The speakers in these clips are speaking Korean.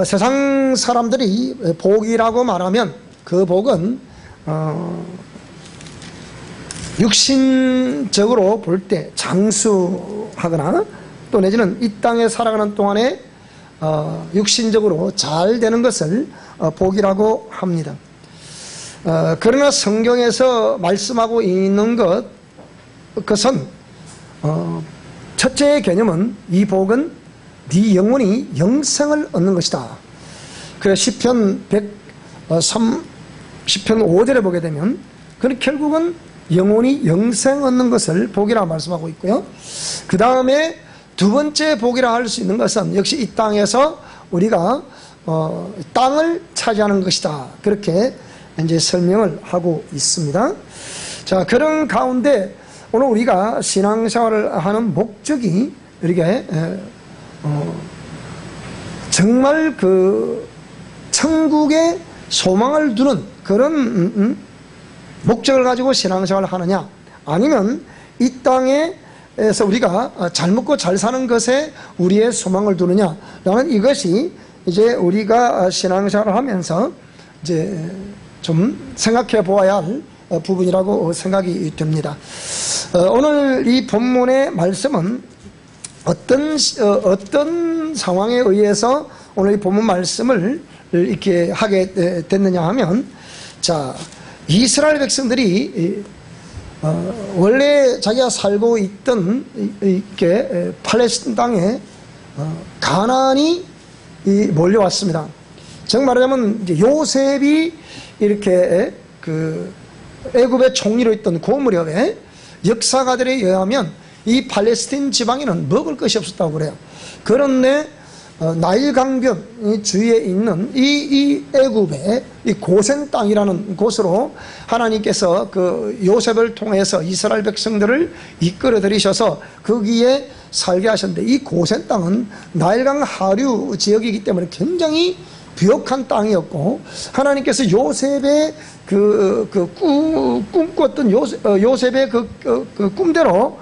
세상 사람들이 복이라고 말하면 그 복은 육신적으로 볼 때 장수하거나 또 내지는 이 땅에 살아가는 동안에 육신적으로 잘 되는 것을 복이라고 합니다. 그러나 성경에서 말씀하고 있는 그것은 첫째 개념은 이 복은 네 영혼이 영생을 얻는 것이다. 그래서 시편 5절에 보게 되면 그는 결국은 영혼이 영생 얻는 것을 복이라고 말씀하고 있고요. 그 다음에 두 번째 복이라 할 수 있는 것은 역시 이 땅에서 우리가 땅을 차지하는 것이다. 그렇게 이제 설명을 하고 있습니다. 자, 그런 가운데 오늘 우리가 신앙생활을 하는 목적이 이렇게 정말 그 천국에 소망을 두는 그런 목적을 가지고 신앙생활을 하느냐, 아니면 이 땅에서 우리가 잘 먹고 잘 사는 것에 우리의 소망을 두느냐라는 이것이 이제 우리가 신앙생활을 하면서 이제 좀 생각해 보아야 할 부분이라고 생각이 됩니다. 오늘 이 본문의 말씀은 어떤 상황에 의해서 오늘 이 본문 말씀을 이렇게 하게 됐느냐 하면, 자, 이스라엘 백성들이 원래 자기가 살고 있던 이렇게 팔레스틴 땅에 가나안이 몰려왔습니다. 정말 말하자면 이제 요셉이 이렇게 그 애굽의 총리로 있던 그 무렵에 역사가들에 의하면 이 팔레스틴 지방에는 먹을 것이 없었다고 그래요. 그런데 나일 강변 주위에 있는 이 애굽의 이 고센 땅이라는 곳으로 하나님께서 그 요셉을 통해서 이스라엘 백성들을 이끌어 들이셔서 거기에 살게 하셨는데, 이 고센 땅은 나일강 하류 지역이기 때문에 굉장히 부역한 땅이었고, 하나님께서 요셉의 꿈꿨던 요셉의 그 꿈대로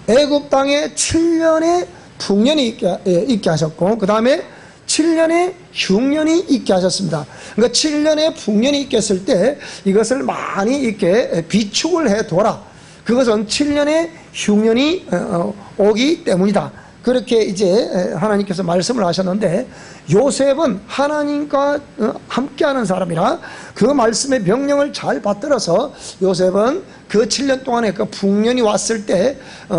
애굽 땅에 7년의 풍년이 있게 하셨고, 그 다음에 7년의 흉년이 있게 하셨습니다. 그러니까 7년의 풍년이 있게 했을 때 이것을 많이 이렇게 비축을 해둬라. 그것은 7년의 흉년이 오기 때문이다. 그렇게 이제 하나님께서 말씀을 하셨는데, 요셉은 하나님과 함께하는 사람이라 그 말씀의 명령을 잘 받들어서 요셉은 그 7년 동안에 그 풍년이 왔을 때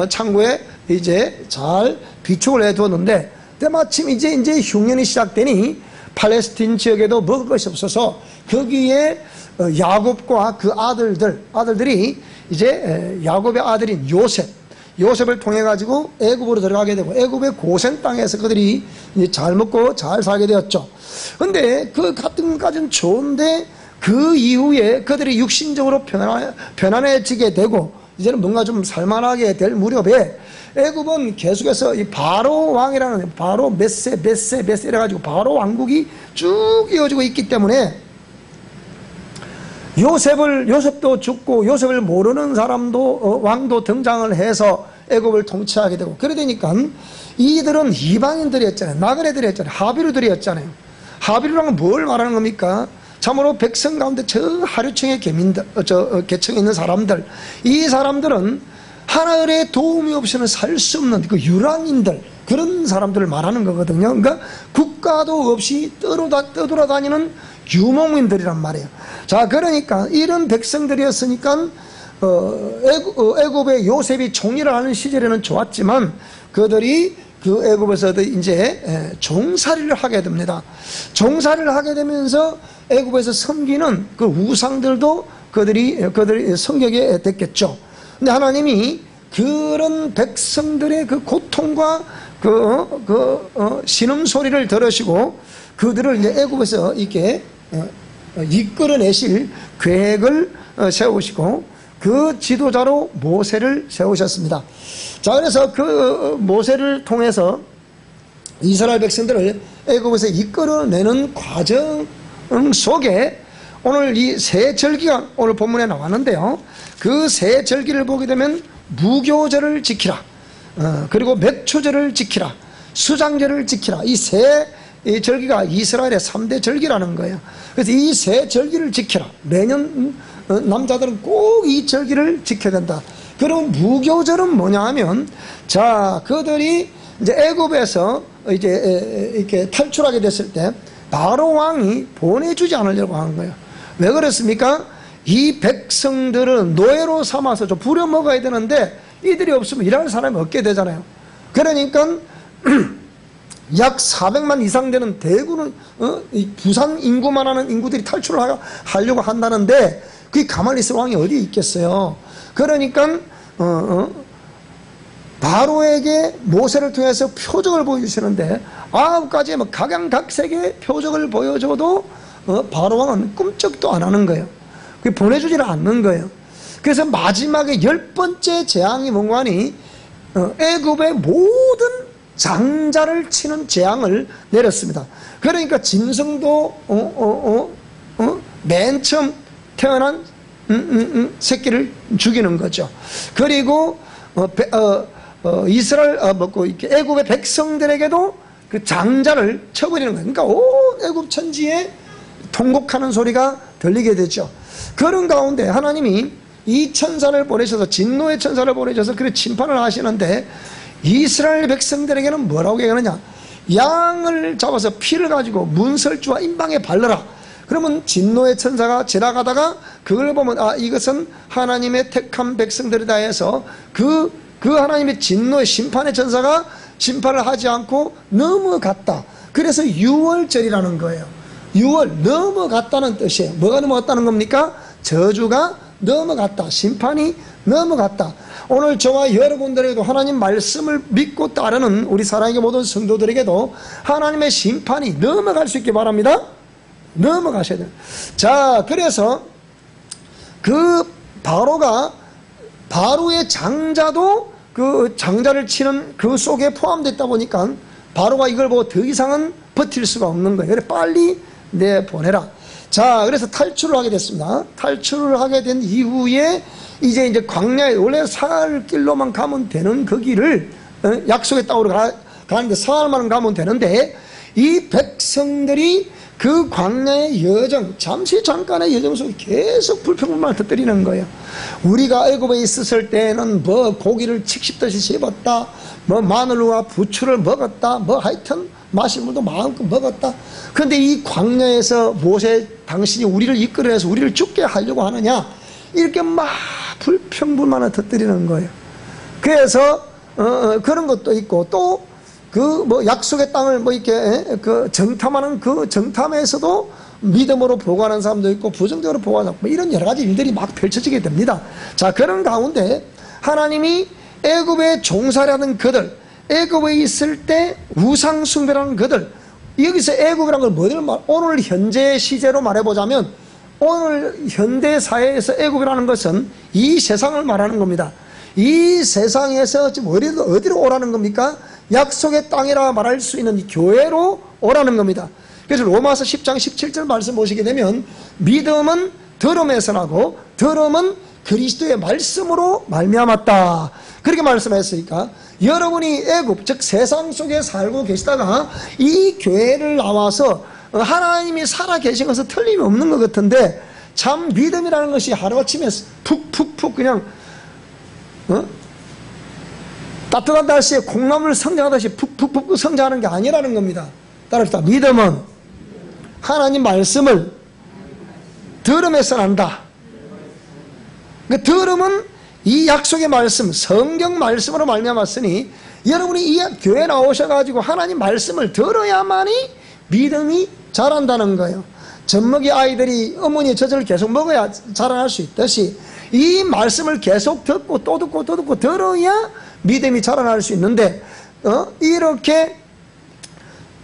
창고에 이제 잘 비축을 해두었는데, 때마침 이제 흉년이 시작되니 팔레스틴 지역에도 먹을 것이 없어서 거기에 야곱과 그 아들들이 이제 야곱의 아들인 요셉을 통해 가지고 애굽으로 들어가게 되고, 애굽의 고센 땅에서 그들이 이제 잘 먹고 잘 살게 되었죠. 근데 그 같은 것까지는 좋은데 그 이후에 그들이 육신적으로 편안해지게 되고 이제는 뭔가 좀 살만하게 될 무렵에 애굽은 계속해서 이 바로 왕이라는 바로 메세 이래가지고 바로 왕국이 쭉 이어지고 있기 때문에 요셉도 죽고 요셉을 모르는 사람도 왕도 등장을 해서 애굽을 통치하게 되고, 그래 되니까 이들은 이방인들이었잖아요. 나그네들이었잖아요. 하비루들이었잖아요. 하비루랑은 뭘 말하는 겁니까? 참으로 백성 가운데 저 하류층의 계층에 있는 사람들, 이 사람들은 하나님의 도움이 없이는 살 수 없는 그 유랑인들, 그런 사람들을 말하는 거거든요. 그러니까 국가도 없이 떠돌아다니는 유목민들이란 말이에요. 자, 그러니까 이런 백성들이었으니까 애굽의 요셉이 총리를 하는 시절에는 좋았지만 그들이 그 애굽에서도 이제 종살이를 하게 됩니다. 종살이를 하게 되면서 애굽에서 섬기는 그 우상들도 그들이 섬기게 됐겠죠. 근데 하나님이 그런 백성들의 그 고통과 신음소리를 들으시고 그들을 이제 애굽에서 이렇게 이끌어내실 계획을 세우시고 그 지도자로 모세를 세우셨습니다. 자, 그래서 그 모세를 통해서 이스라엘 백성들을 애굽에서 이끌어내는 과정 속에 오늘 이 세 절기가 오늘 본문에 나왔는데요. 그 세 절기를 보게 되면 무교절을 지키라, 그리고 맥초절을 지키라, 수장절을 지키라. 이 세 절기가 이스라엘의 3대 절기라는 거예요. 그래서 이 세 절기를 지키라. 매년 남자들은 꼭 이 절기를 지켜야 된다. 그럼 무교절은 뭐냐 하면, 자, 그들이 이제 애굽에서 이제 이렇게 탈출하게 됐을 때 바로 왕이 보내주지 않으려고 하는 거예요. 왜 그랬습니까? 이 백성들은 노예로 삼아서 좀 부려먹어야 되는데 이들이 없으면 일할 사람이 없게 되잖아요. 그러니까 약 400만 이상 되는 대구는 부산 인구만 하는 인구들이 탈출을 하려고 한다는데 그게 가만히 있을 왕이 어디 있겠어요. 그러니까 바로에게 모세를 통해서 표적을 보여주시는데 9가지의 뭐 각양각색의 표적을 보여줘도 바로 왕은 꿈쩍도 안 하는 거예요. 그게 보내주지를 않는 거예요. 그래서 마지막에 10번째 재앙이 뭔가 하니 애굽의 모든 장자를 치는 재앙을 내렸습니다. 그러니까 짐승도 맨 처음 태어난 새끼를 죽이는 거죠. 그리고 이스라엘 애굽의 백성들에게도 그 장자를 쳐버리는 거예요. 그러니까 온 애굽 천지에 통곡하는 소리가 들리게 되죠. 그런 가운데 하나님이 이 천사를 보내셔서, 진노의 천사를 보내셔서 그렇게 심판을 하시는데 이스라엘 백성들에게는 뭐라고 얘기하느냐? 양을 잡아서 피를 가지고 문설주와 임방에 바르라. 그러면 진노의 천사가 지나가다가 그걸 보면 이것은 하나님의 택한 백성들이다 해서 그 하나님의 진노의 심판의 천사가 심판을 하지 않고 넘어갔다. 그래서 유월절이라는 거예요. 6월 넘어갔다는 뜻이에요. 뭐가 넘어갔다는 겁니까? 저주가 넘어갔다. 심판이 넘어갔다. 오늘 저와 여러분들에게도 하나님 말씀을 믿고 따르는 우리 사랑의 모든 성도들에게도 하나님의 심판이 넘어갈 수 있게 바랍니다. 넘어가셔야 돼요. 자, 그래서 그 바로의 장자도 그 장자를 치는 그 속에 포함됐다 보니까 바로가 이걸 보고 더 이상은 버틸 수가 없는 거예요. 그래 빨리 내보내라. 자, 그래서 탈출을 하게 됐습니다. 탈출을 하게 된 이후에 이제 광야에 원래 살 길로만 가면 되는 그 길을 약속의 땅으로 가는데 사흘만 가면 되는데 이 백성들이 그 광야의 여정, 잠깐의 여정 속에 계속 불평불만을 터뜨리는 거예요. 우리가 애굽에 있었을 때는 뭐 고기를 칙씹듯이 씹었다, 뭐 마늘과 부추를 먹었다, 뭐 하여튼 마실 물도 마음껏 먹었다. 그런데 이 광야에서 모세 당신이 우리를 이끌어내서 우리를 죽게 하려고 하느냐, 이렇게 막 불평불만을 터뜨리는 거예요. 그래서 그런 것도 있고 또 그 뭐 약속의 땅을 뭐 이렇게 그 정탐하는 그 정탐에서도 믿음으로 보고하는 사람도 있고 부정적으로 보고하는 뭐 이런 여러 가지 일들이 막 펼쳐지게 됩니다. 자, 그런 가운데 하나님이 애굽에 종살이하는 그들, 애굽에 있을 때 우상 숭배라는 그들, 여기서 애굽이라는 걸 뭐를 오늘 현재 시제로 말해보자면 오늘 현대 사회에서 애굽이라는 것은 이 세상을 말하는 겁니다. 이 세상에서 지금 어디로 오라는 겁니까? 약속의 땅이라 말할 수 있는 이 교회로 오라는 겁니다. 그래서 로마서 10장 17절 말씀 보시게 되면 믿음은 들음에서 나고 들음은 그리스도의 말씀으로 말미암았다. 그렇게 말씀했으니까 여러분이 애굽 즉 세상 속에 살고 계시다가 이 교회를 나와서 하나님이 살아 계신 것은 틀림이 없는 것 같은데 참 믿음이라는 것이 하루아침에 푹푹푹 그냥 따뜻한 날씨에 콩나물 성장하듯이 푹푹푹 성장하는 게 아니라는 겁니다. 따라합시다. 믿음은 하나님 말씀을 들음에서 난다. 그 들음은 이 약속의 말씀, 성경 말씀으로 말미암았으니 여러분이 이 교회 나오셔가지고 하나님 말씀을 들어야만이 믿음이 자란다는 거예요. 젖먹이 아이들이 어머니의 젖을 계속 먹어야 자라날 수 있듯이 이 말씀을 계속 듣고 또 듣고 또 듣고 들어야 믿음이 자라날 수 있는데 이렇게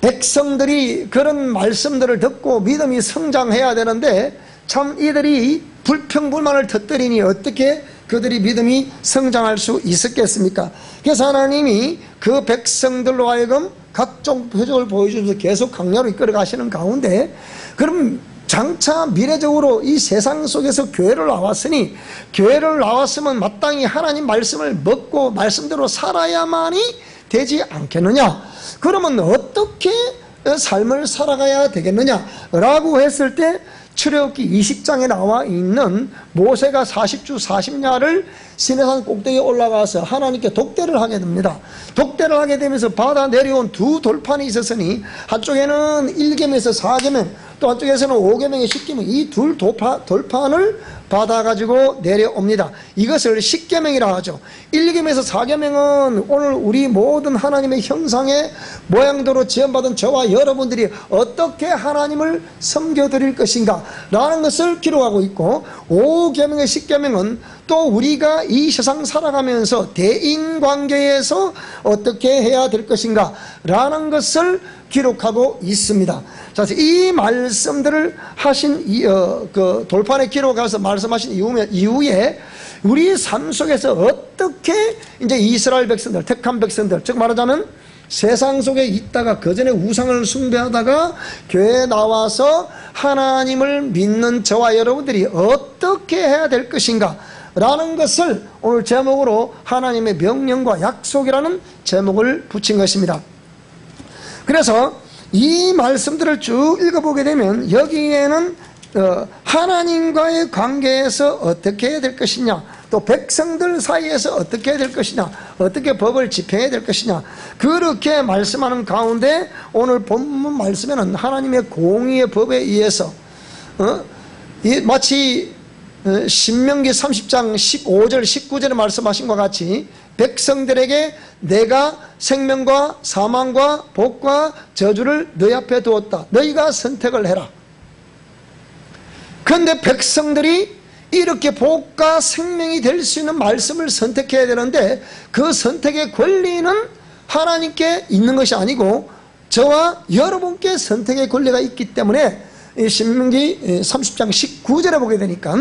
백성들이 그런 말씀들을 듣고 믿음이 성장해야 되는데 참 이들이 불평불만을 터뜨리니 어떻게 그들이 믿음이 성장할 수 있었겠습니까? 그래서 하나님이 그 백성들로 하여금 각종 표적을 보여주면서 계속 강야로 이끌어 가시는 가운데 그럼 장차 미래적으로 이 세상 속에서 교회를 나왔으니 교회를 나왔으면 마땅히 하나님 말씀을 먹고 말씀대로 살아야만이 되지 않겠느냐? 그러면 어떻게 삶을 살아가야 되겠느냐라고 했을 때 출애굽기 20장에 나와 있는 모세가 40주 40야를 시내산 꼭대기에 올라가서 하나님께 독대를 하게 됩니다. 독대를 하게 되면서 받아 내려온 두 돌판이 있었으니 한쪽에는 1계명에서 4계명, 또 한쪽에서는 5계명에 10계명, 이 둘 돌판을 받아가지고 내려옵니다. 이것을 10계명이라 하죠. 1계명에서 4계명은 오늘 우리 모든 하나님의 형상의 모양대로 지음받은 저와 여러분들이 어떻게 하나님을 섬겨드릴 것인가 라는 것을 기록하고 있고, 5계명의 10계명은 또 우리가 이 세상 살아가면서 대인관계에서 어떻게 해야 될 것인가 라는 것을 기록하고 있습니다. 자, 이 말씀들을 하신 그 돌판에 기록해서 말씀하신 이후에 우리 삶 속에서 어떻게 이제 이스라엘 백성들, 택한 백성들, 즉 말하자면 세상 속에 있다가 그전에 우상을 숭배하다가 교회에 나와서 하나님을 믿는 저와 여러분들이 어떻게 해야 될 것인가 라는 것을 오늘 제목으로 하나님의 명령과 약속이라는 제목을 붙인 것입니다. 그래서 이 말씀들을 쭉 읽어보게 되면 여기에는 하나님과의 관계에서 어떻게 해야 될 것이냐, 또 백성들 사이에서 어떻게 해야 될 것이냐, 어떻게 법을 집행해야 될 것이냐, 그렇게 말씀하는 가운데 오늘 본문 말씀에는 하나님의 공의의 법에 의해서 마치 신명기 30장 15절 19절에 말씀하신 것과 같이 백성들에게 내가 생명과 사망과 복과 저주를 너희 앞에 두었다. 너희가 선택을 해라. 그런데 백성들이 이렇게 복과 생명이 될 수 있는 말씀을 선택해야 되는데 그 선택의 권리는 하나님께 있는 것이 아니고 저와 여러분께 선택의 권리가 있기 때문에 신명기 30장 19절에 보게 되니까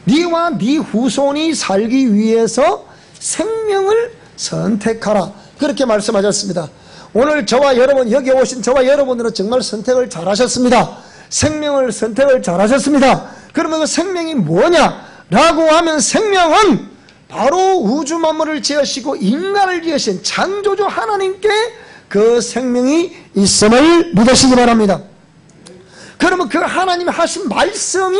네와 네 후손이 살기 위해서 생명을 선택하라, 그렇게 말씀하셨습니다. 오늘 저와 여러분, 여기 오신 저와 여러분들은 정말 선택을 잘하셨습니다. 생명을 선택을 잘하셨습니다. 그러면 그 생명이 뭐냐라고 하면 생명은 바로 우주 만물을 지으시고 인간을 지으신 창조주 하나님께 그 생명이 있음을 믿으시기 바랍니다. 그러면 그 하나님이 하신 말씀이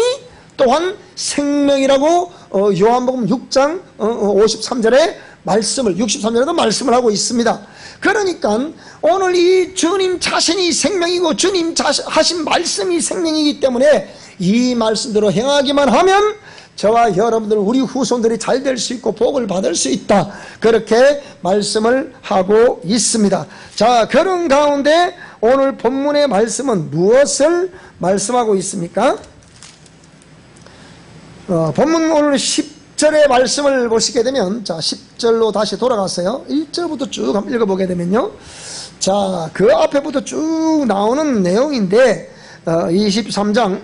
또한 생명이라고 요한복음 6장 53절에 말씀을 63절에도 말씀을 하고 있습니다. 그러니까 오늘 이 주님 자신이 생명이고 주님 하신 말씀이 생명이기 때문에 이 말씀대로 행하기만 하면 저와 여러분들 우리 후손들이 잘 될 수 있고 복을 받을 수 있다, 그렇게 말씀을 하고 있습니다. 자, 그런 가운데 오늘 본문의 말씀은 무엇을 말씀하고 있습니까? 본문 오늘 10절의 말씀을 보시게 되면, 자, 10절로 다시 돌아갔어요. 1절부터 쭉 한번 읽어보게 되면요, 자, 그 앞에부터 쭉 나오는 내용인데 23장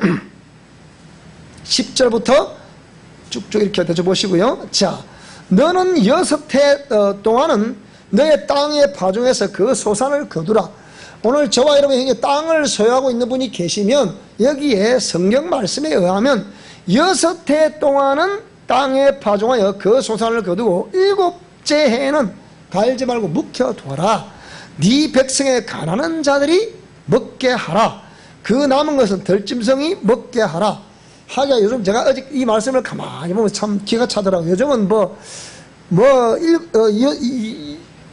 10절부터 쭉쭉 이렇게 대쳐보시고요. 자, 너는 6해 동안은 너의 땅의 파종에서 그 소산을 거두라. 오늘 저와 여러분이 땅을 소유하고 있는 분이 계시면 여기에 성경 말씀에 의하면 6해 동안은 땅에 파종하여 그 소산을 거두고 7째 해에는 갈지 말고 묵혀둬라. 네 백성의 가난한 자들이 먹게 하라. 그 남은 것은 들짐승이 먹게 하라. 하기야 요즘 제가 어제 이 말씀을 가만히 보면 참 기가 차더라고요. 요즘은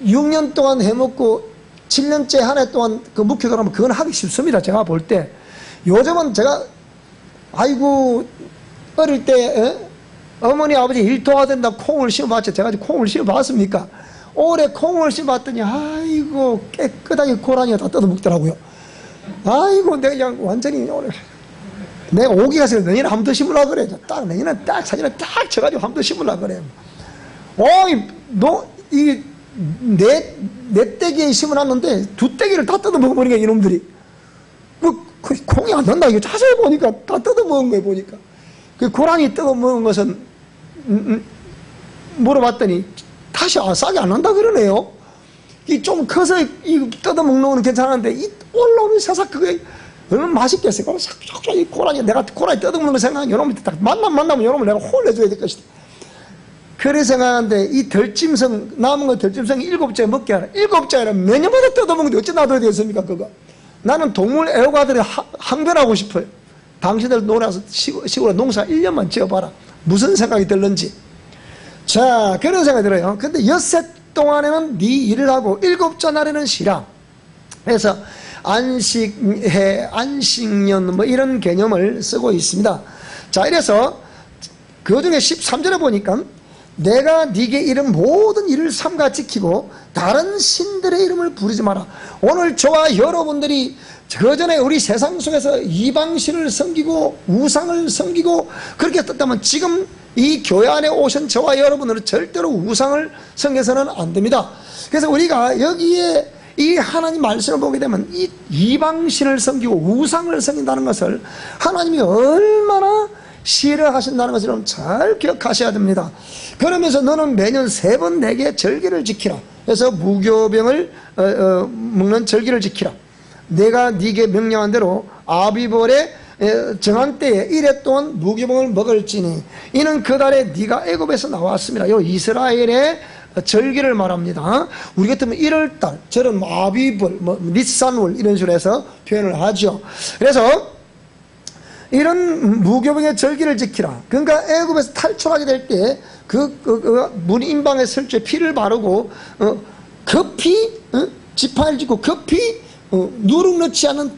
6년 동안 해먹고 7년째 한 해 동안 그 묵혀두라면 그건 하기 쉽습니다. 제가 볼 때. 요즘은 제가 아이고 어릴 때 어머니 아버지 일 도와준다 콩을 심어봤죠. 제가 콩을 심어봤습니까? 올해 콩을 심어봤더니 아이고 깨끗하게 고라니가 다 뜯어먹더라고요. 아이고 내가 그냥 완전히 오늘 내가 오기 가서 내년에 한 번 더 심으려고 그래. 딱 내년에 딱 사진을 딱 쳐가지고 한 번 더 심으려고 그래. 어이 너 이 네 떼기에 심어놨는데 2떼기를 다 뜯어먹어버리니까 이놈들이 그 콩이 안 난다. 이거 자세히 보니까 다 뜯어먹은 거예요. 보니까 그 고라니 뜯어먹은 것은 물어봤더니 다시 싹이 안 난다 그러네요. 이 좀 커서 이 뜯어먹는 건 괜찮은데 이 올라오는 새싹 그게 얼마나 맛있겠어요. 그럼 싹싹 이 고라니 내가 고라니 뜯어먹는 거 생각하면 여러분들 딱 만나면 여러분 내가 혼내줘야 될 것이다. 그래 생각하는데 이 덜짐승, 남은 거 덜짐승이 7째 먹게 하라. 7째라 몇 년마다 뜯어먹는데 어째 놔둬야 되겠습니까 그거. 나는 동물 애호가들이 항변하고 싶어요. 당신들 놀아서 시골에 농사 1년만 지어봐라. 무슨 생각이 들는지. 자, 그런 생각이 들어요. 근데 엿새 동안에는 네 일을 하고 7째 날에는 쉬라. 그래서 안식해, 안식년 뭐 이런 개념을 쓰고 있습니다. 자, 이래서 그 중에 13절에 보니까 내가 네게 이른 모든 일을 삼가 지키고 다른 신들의 이름을 부르지 마라. 오늘 저와 여러분들이 그전에 우리 세상 속에서 이방신을 섬기고 우상을 섬기고 그렇게 했다면 지금 이 교회 안에 오신 저와 여러분들은 절대로 우상을 섬겨서는 안 됩니다. 그래서 우리가 여기에 이 하나님 말씀을 보게 되면 이 이방신을 섬기고 우상을 섬긴다는 것을 하나님이 얼마나 싫어하신다는 것을 여러분 잘 기억하셔야 됩니다. 그러면서 너는 매년 3번 내게 절기를 지키라. 그래서 무교병을 먹는 절기를 지키라. 내가 네게 명령한 대로 아비벌의 정한 때에 1회 동안 무교병을 먹을지니 이는 그 달에 네가 애굽에서 나왔습니다. 요 이스라엘의 절기를 말합니다. 우리 같으면 1월달, 저런 아비벌, 니산월 이런 식으로 해서 표현을 하죠. 그래서 이런 무교병의 절기를 지키라. 그러니까 애굽에서 탈출하게 될 때 문인방에 설주에 피를 바르고 급히 지팡이를 짚고 급히 누룩 넣지 않은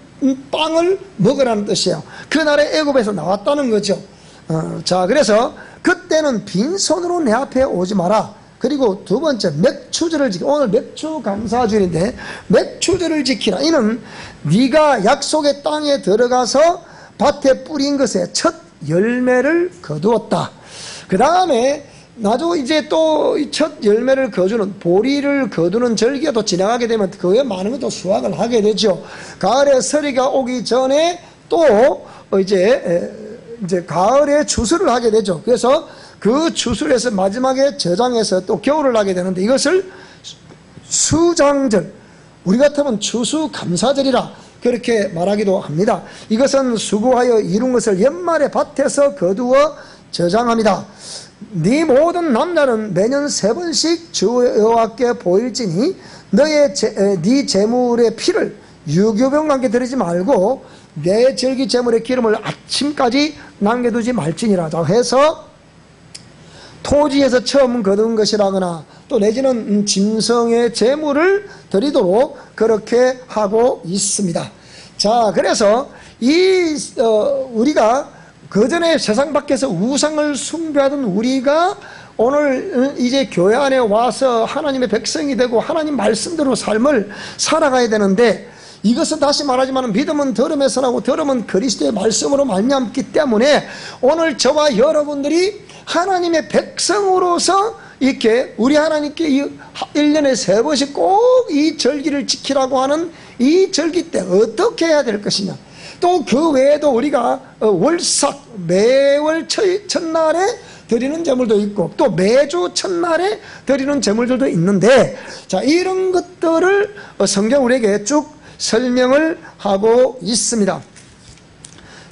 빵을 먹으라는 뜻이에요. 그날에 애굽에서 나왔다는 거죠. 자, 그래서 그때는 빈손으로 내 앞에 오지 마라. 그리고 두 번째 맥추절을 지키라. 오늘 맥추 감사주일인데 맥추절을 지키라. 이는 네가 약속의 땅에 들어가서 밭에 뿌린 것에 첫 열매를 거두었다. 그 다음에 나도 이제 또 첫 열매를 거두는 보리를 거두는 절기가 또 지나가게 되면 그에 많은 것도 수확을 하게 되죠. 가을에 서리가 오기 전에 또 이제 가을에 추수를 하게 되죠. 그래서 그 추수에서 마지막에 저장해서 또 겨울을 하게 되는데 이것을 수장절, 우리 같으면 추수감사절이라 그렇게 말하기도 합니다. 이것은 수고하여 이룬 것을 연말에 밭에서 거두어 저장합니다. 네 모든 남자는 매년 3번씩 주 여호와께 보일지니 네 제물의 피를 유교병과 함께 드리지 말고 내 절기 제물의 기름을 아침까지 남겨두지 말지니라. 해서 토지에서 처음 거둔 것이라거나 또 내지는 짐승의 제물을 드리도록 그렇게 하고 있습니다. 자, 그래서 우리가 그전에 세상 밖에서 우상을 숭배하던 우리가 오늘 이제 교회 안에 와서 하나님의 백성이 되고 하나님 말씀대로 삶을 살아가야 되는데, 이것은 다시 말하지만 믿음은 들음에서 나고 들음은 그리스도의 말씀으로 말미암기 때문에 오늘 저와 여러분들이 하나님의 백성으로서 이렇게 우리 하나님께 1년에 3번씩 꼭 이 절기를 지키라고 하는 이 절기 때 어떻게 해야 될 것이냐, 또 그 외에도 우리가 월삭 매월 첫날에 드리는 제물도 있고 또 매주 첫날에 드리는 제물들도 있는데, 자, 이런 것들을 성경 우리에게 쭉 설명을 하고 있습니다.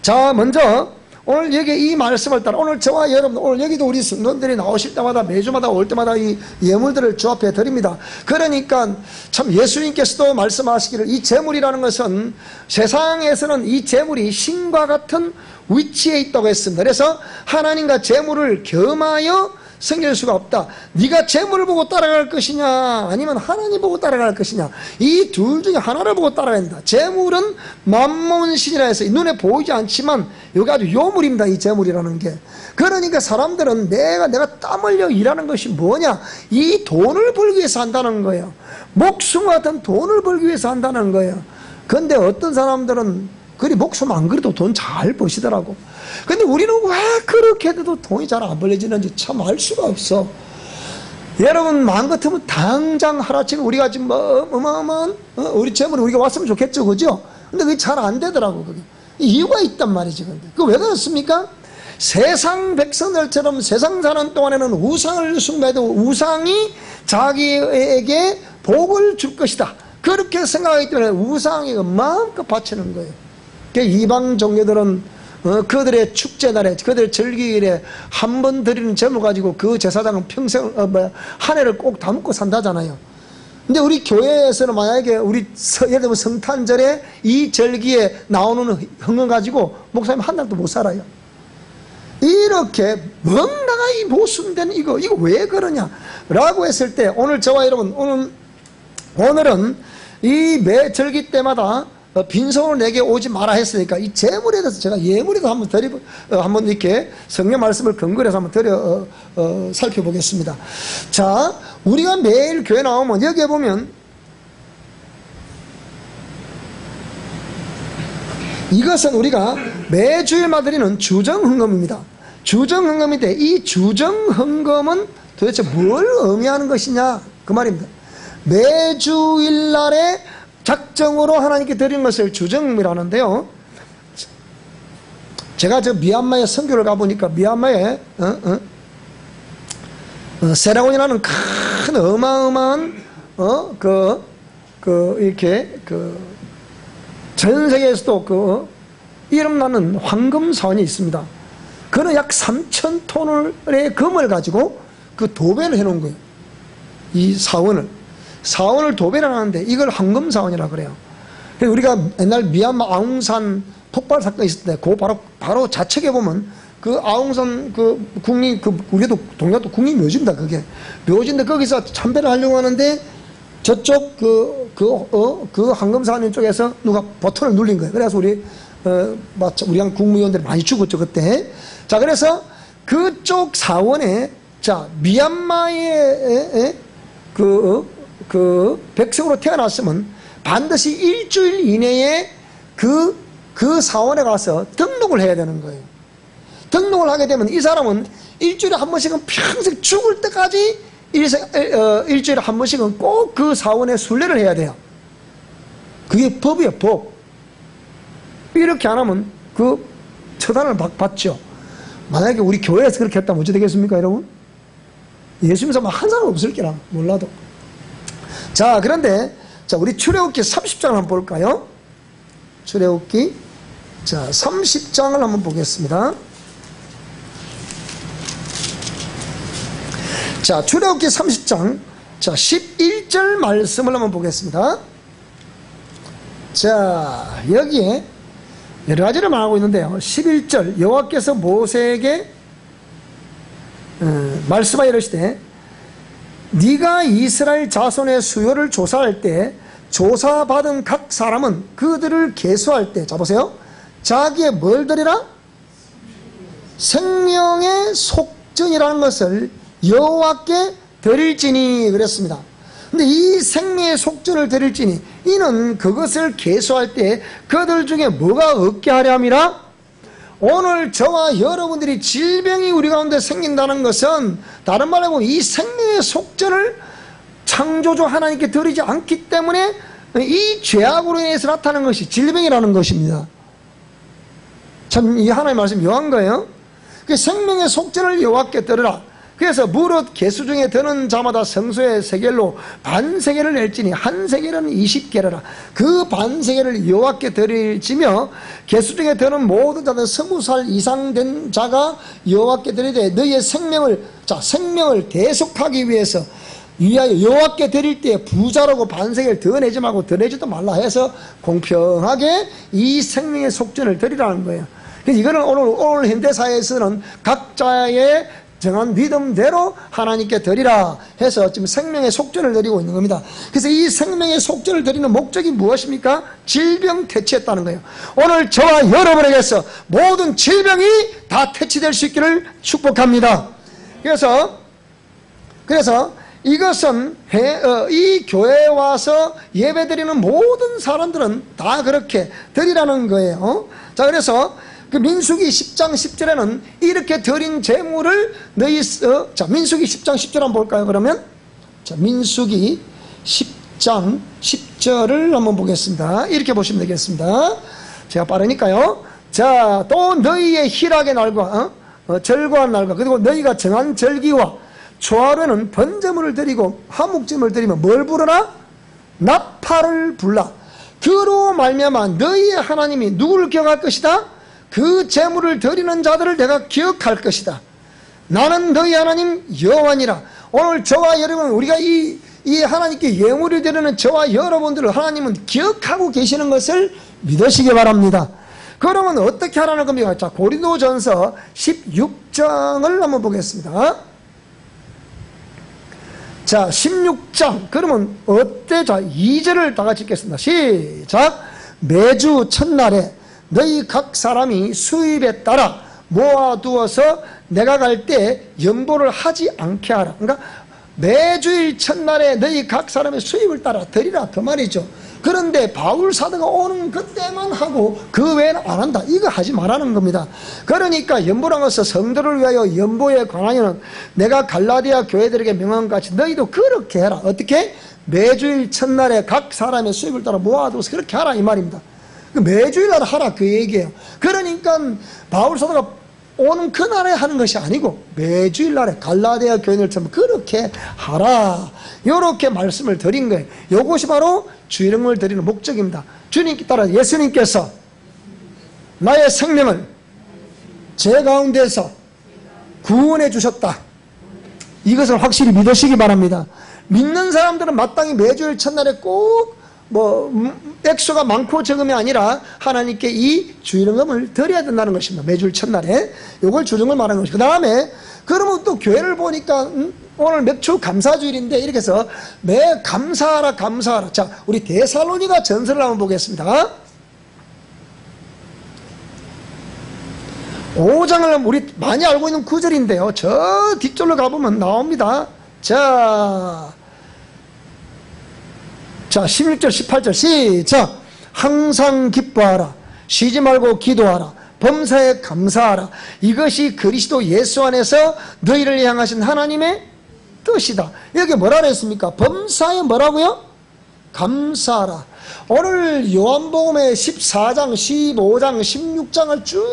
자, 먼저 오늘 여기 이 말씀을 따라 오늘 저와 여러분, 오늘 여기도 우리 성도들이 나오실 때마다 매주마다 올 때마다 이 예물들을 주 앞에 드립니다. 그러니까 참 예수님께서도 말씀하시기를 이 제물이라는 것은 세상에서는 이 제물이 신과 같은 위치에 있다고 했습니다. 그래서 하나님과 제물을 겸하여 섬길 수가 없다. 네가 제물을 보고 따라갈 것이냐 아니면 하나님 보고 따라갈 것이냐, 이 둘 중에 하나를 보고 따라야 한다. 제물은 만몬신이라 해서 눈에 보이지 않지만 여기 아주 요물입니다, 이 제물이라는 게. 그러니까 사람들은 내가 땀 흘려 일하는 것이 뭐냐, 이 돈을 벌기 위해서 한다는 거예요. 목숨과 같은 돈을 벌기 위해서 한다는 거예요. 그런데 어떤 사람들은 그리 목숨 안 그래도 돈 잘 버시더라고. 근데 우리는 왜 그렇게 해도 돈이 잘 안 벌려지는지 참 알 수가 없어. 여러분 마음 같으면 당장 하루아침에 우리가 지금 어마어마한 우리 재물이 우리가 왔으면 좋겠죠, 그죠? 근데 그게 잘 안 되더라고. 그게 이유가 있단 말이지. 근데 그 왜 그렇습니까? 세상 백성들처럼 세상 사는 동안에는 우상을 숭배해도 우상이 자기에게 복을 줄 것이다, 그렇게 생각하기 때문에 우상에 마음껏 바치는 거예요. 이방 종교들은 그들의 축제날에, 그들의 절기일에 한 번 드리는 점을 가지고 그 제사장은 평생, 한 해를 꼭 다먹고 산다잖아요. 근데 우리 교회에서는 만약에 우리 예를 들면 성탄절에 이 절기에 나오는 헌금 가지고 목사님 한 달도 못 살아요. 이렇게 뭔가가 이 모순된 이거 왜 그러냐 라고 했을 때, 오늘 저와 여러분, 오늘은 이 매 절기 때마다 빈손으로 내게 오지 마라 했으니까 이 제물에 대해서 제가 예물에도 한번 한번 이렇게 성경 말씀을 근거로 해서 한번 살펴보겠습니다. 자, 우리가 매일 교회 나오면 여기에 보면 이것은 우리가 매주일마다 드리는 주정헌금입니다. 주정헌금인데 이 주정헌금은 도대체 뭘 의미하는 것이냐 그 말입니다. 매주일날에 작정으로 하나님께 드리는 것을 주정헌금이라는데요. 제가 저 미얀마에 선교를 가보니까 미얀마에 세라곤이라는 큰 어마어마한 이렇게 전 세계에서도 이름나는 황금사원이 있습니다. 그는 약 3,000톤의 금을 가지고 도배를 해놓은 거예요. 이 사원을 도배를 하는데 이걸 황금사원이라고 그래요. 그래서 우리가 옛날 미얀마 아웅산 폭발 사건이 있을 때 바로 좌측에 보면 그 아웅산 국립 우리도 동네도 국립 묘지입니다. 그게 묘지인데 거기서 참배를 하려고 하는데 저쪽 그 황금사원 쪽에서 누가 버튼을 눌린 거예요. 그래서 우리랑 국무위원들이 많이 죽었죠 그때. 자, 그래서 그쪽 사원에 미얀마의 백성으로 태어났으면 반드시 일주일 이내에 그 사원에 가서 등록을 해야 되는 거예요. 등록을 하게 되면 이 사람은 일주일에 한 번씩은 평생 죽을 때까지 일주일에 한 번씩은 꼭 그 사원에 순례를 해야 돼요. 그게 법이에요, 법. 이렇게 안 하면 처단을 받죠. 만약에 우리 교회에서 그렇게 했다면 어찌 되겠습니까, 여러분? 예수 믿는 사람 한 사람 없을 게라, 몰라도. 자, 그런데, 우리 출애굽기 30장을 한번 볼까요? 출애굽기, 30장을 한번 보겠습니다. 출애굽기 30장, 11절 말씀을 한번 보겠습니다. 여기에 여러 가지를 말하고 있는데요. 11절, 여호와께서 모세에게 말씀하여 이르시되 네가 이스라엘 자손의 수요를 조사할 때 조사받은 각 사람은 그들을 계수할 때, 보세요. 자기의 뭘 드리라? 생명의 속전이라는 것을 여호와께 드릴지니 그랬습니다. 근데 이 생명의 속전을 드릴지니 이는 그것을 계수할 때 그들 중에 뭐가 없게 하려 함이라? 오늘 저와 여러분들이 질병이 우리 가운데 생긴다는 것은 다른 말로 이 생명의 속전을 창조주 하나님께 드리지 않기 때문에 이 죄악으로 인해서 나타나는 것이 질병이라는 것입니다. 참 이 하나님의 말씀이 묘한 거예요. 그 생명의 속전을 여호와께 드리라. 그래서 무릇 계수 중에 드는 자마다 성소의 세겔로 반세겔을 낼지니 한 세겔은 20게라라. 그 반세겔을 여호와께 드릴지며 계수 중에 드는 모든 자는 20살 이상 된 자가 여호와께 드리되 너희의 생명을 대속하기 위하여 여호와께 드릴 때 부자라고 반세겔 더 내지 말고 더 내지도 말라 해서 공평하게 이 생명의 속전을 드리라는 거예요. 그래서 이거는 오늘 현대사회에서는 각자의 정한 믿음대로 하나님께 드리라 해서 지금 생명의 속전을 드리고 있는 겁니다. 그래서 이 생명의 속전을 드리는 목적이 무엇입니까? 질병 퇴치했다는 거예요. 오늘 저와 여러분에게서 모든 질병이 다 퇴치될 수 있기를 축복합니다. 그래서 이것은 이 교회에 와서 예배드리는 모든 사람들은 다 그렇게 드리라는 거예요. 자, 그래서 그 민수기 10장 10절에는 이렇게 드린 재물을 민수기 10장 10절 한번 볼까요, 그러면? 민수기 10장 10절을 한번 보겠습니다. 이렇게 보시면 되겠습니다. 제가 빠르니까요. 또 너희의 희락의 날과, 절과한 날과, 그리고 너희가 정한 절기와 초하루에는 번제물을 드리고 화목제물을 드리면 뭘 부르라? 나팔을 불라. 그로 말미암아 너희의 하나님이 누구를 기억할 것이다? 그 제물을 드리는 자들을 내가 기억할 것이다. 나는 너희 하나님 여호와니라. 오늘 저와 여러분, 우리가 이 하나님께 예물을 드리는 저와 여러분들을 하나님은 기억하고 계시는 것을 믿으시기 바랍니다. 그러면 어떻게 하라는 겁니까? 자, 고린도전서 16장을 한번 보겠습니다. 자, 16장. 그러면 어때? 자, 2절을 다 같이 읽겠습니다. 시작. 매주 첫날에 너희 각 사람이 수입에 따라 모아두어서 내가 갈 때 연보를 하지 않게 하라. 그러니까 매주일 첫날에 너희 각 사람의 수입을 따라 드리라, 그 말이죠. 그런데 바울 사도가 오는 그때만 하고 그 외에는 안 한다, 이거 하지 말라는 겁니다. 그러니까 연보란 것은 성도를 위하여 연보에 관하여는 내가 갈라디아 교회들에게 명한 것 같이 너희도 그렇게 해라. 어떻게? 매주일 첫날에 각 사람의 수입을 따라 모아두어서 그렇게 하라, 이 말입니다. 매주일 날 하라, 그 얘기예요. 그러니까 바울 사도가 오는 그날에 하는 것이 아니고 매주일 날에 갈라디아 교인들처럼 그렇게 하라, 이렇게 말씀을 드린 거예요. 이것이 바로 주일을 드리는 목적입니다. 주님께 따라 예수님께서 나의 생명을 제 가운데서 구원해 주셨다, 이것을 확실히 믿으시기 바랍니다. 믿는 사람들은 마땅히 매주일 첫날에 꼭 액수가 많고 적음이 아니라 하나님께 이 주일임금을 드려야 된다는 것입니다. 매주일 첫날에 이걸 주중을 말하는 것이고, 그 다음에 그러면 또 교회를 보니까 오늘 맥주 감사주일인데 이렇게 해서 매 감사하라 감사하라. 자, 우리 데살로니가 전서를 한번 보겠습니다. 5장을 우리 많이 알고 있는 구절인데요, 저 뒷줄로 가보면 나옵니다. 자, 16절 18절 시작. 항상 기뻐하라, 쉬지 말고 기도하라, 범사에 감사하라, 이것이 그리스도 예수 안에서 너희를 향하신 하나님의 뜻이다. 여기 뭐라 그랬습니까? 범사에 뭐라고요? 감사하라. 오늘 요한복음의 14장, 15장, 16장을 쭉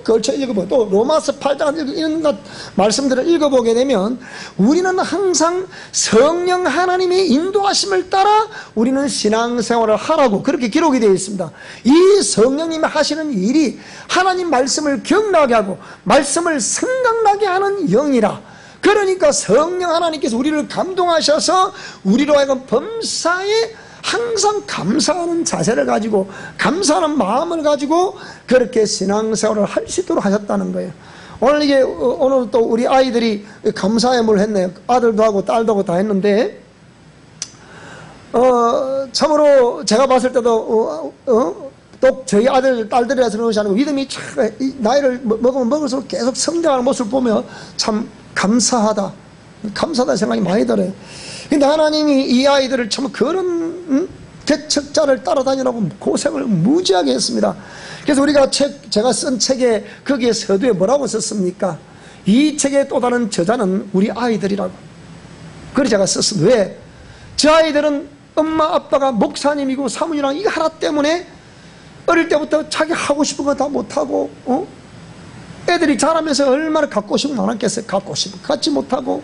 걸쳐 읽어보고 또 로마서 8장 이런 것 말씀들을 읽어보게 되면 우리는 항상 성령 하나님의 인도하심을 따라 우리는 신앙생활을 하라고 그렇게 기록이 되어 있습니다. 이 성령님이 하시는 일이 하나님 말씀을 기억나게 하고 말씀을 생각나게 하는 영이라. 그러니까 성령 하나님께서 우리를 감동하셔서 우리로 하여금 범사에 항상 감사하는 자세를 가지고 감사하는 마음을 가지고 그렇게 신앙생활을 할 수 있도록 하셨다는 거예요. 오늘 또 우리 아이들이 감사의 뭘 했네요. 아들도 하고 딸도 하고 다 했는데 참으로 제가 봤을 때도 또 저희 아들 딸들이라서 그런 것이 아니고 믿음이 참 나이를 먹으면 먹을수록 계속 성장하는 모습을 보면 참 감사하다 생각이 많이 들어요. 근데 하나님이 이 아이들을 참 그런 개척자를 따라다니라고 고생을 무지하게 했습니다. 그래서 우리가 제가 쓴 책에 거기에 서두에 뭐라고 썼습니까? 이 책의 또 다른 저자는 우리 아이들이라고. 그래서 제가 썼습니다. 왜? 저 아이들은 엄마 아빠가 목사님이고 사모님이랑 이거 하나 때문에 어릴 때부터 자기 하고 싶은 거 다 못하고 애들이 자라면서 얼마나 갖고 싶은 거 많았겠어요. 갖고 싶은 거 갖지 못하고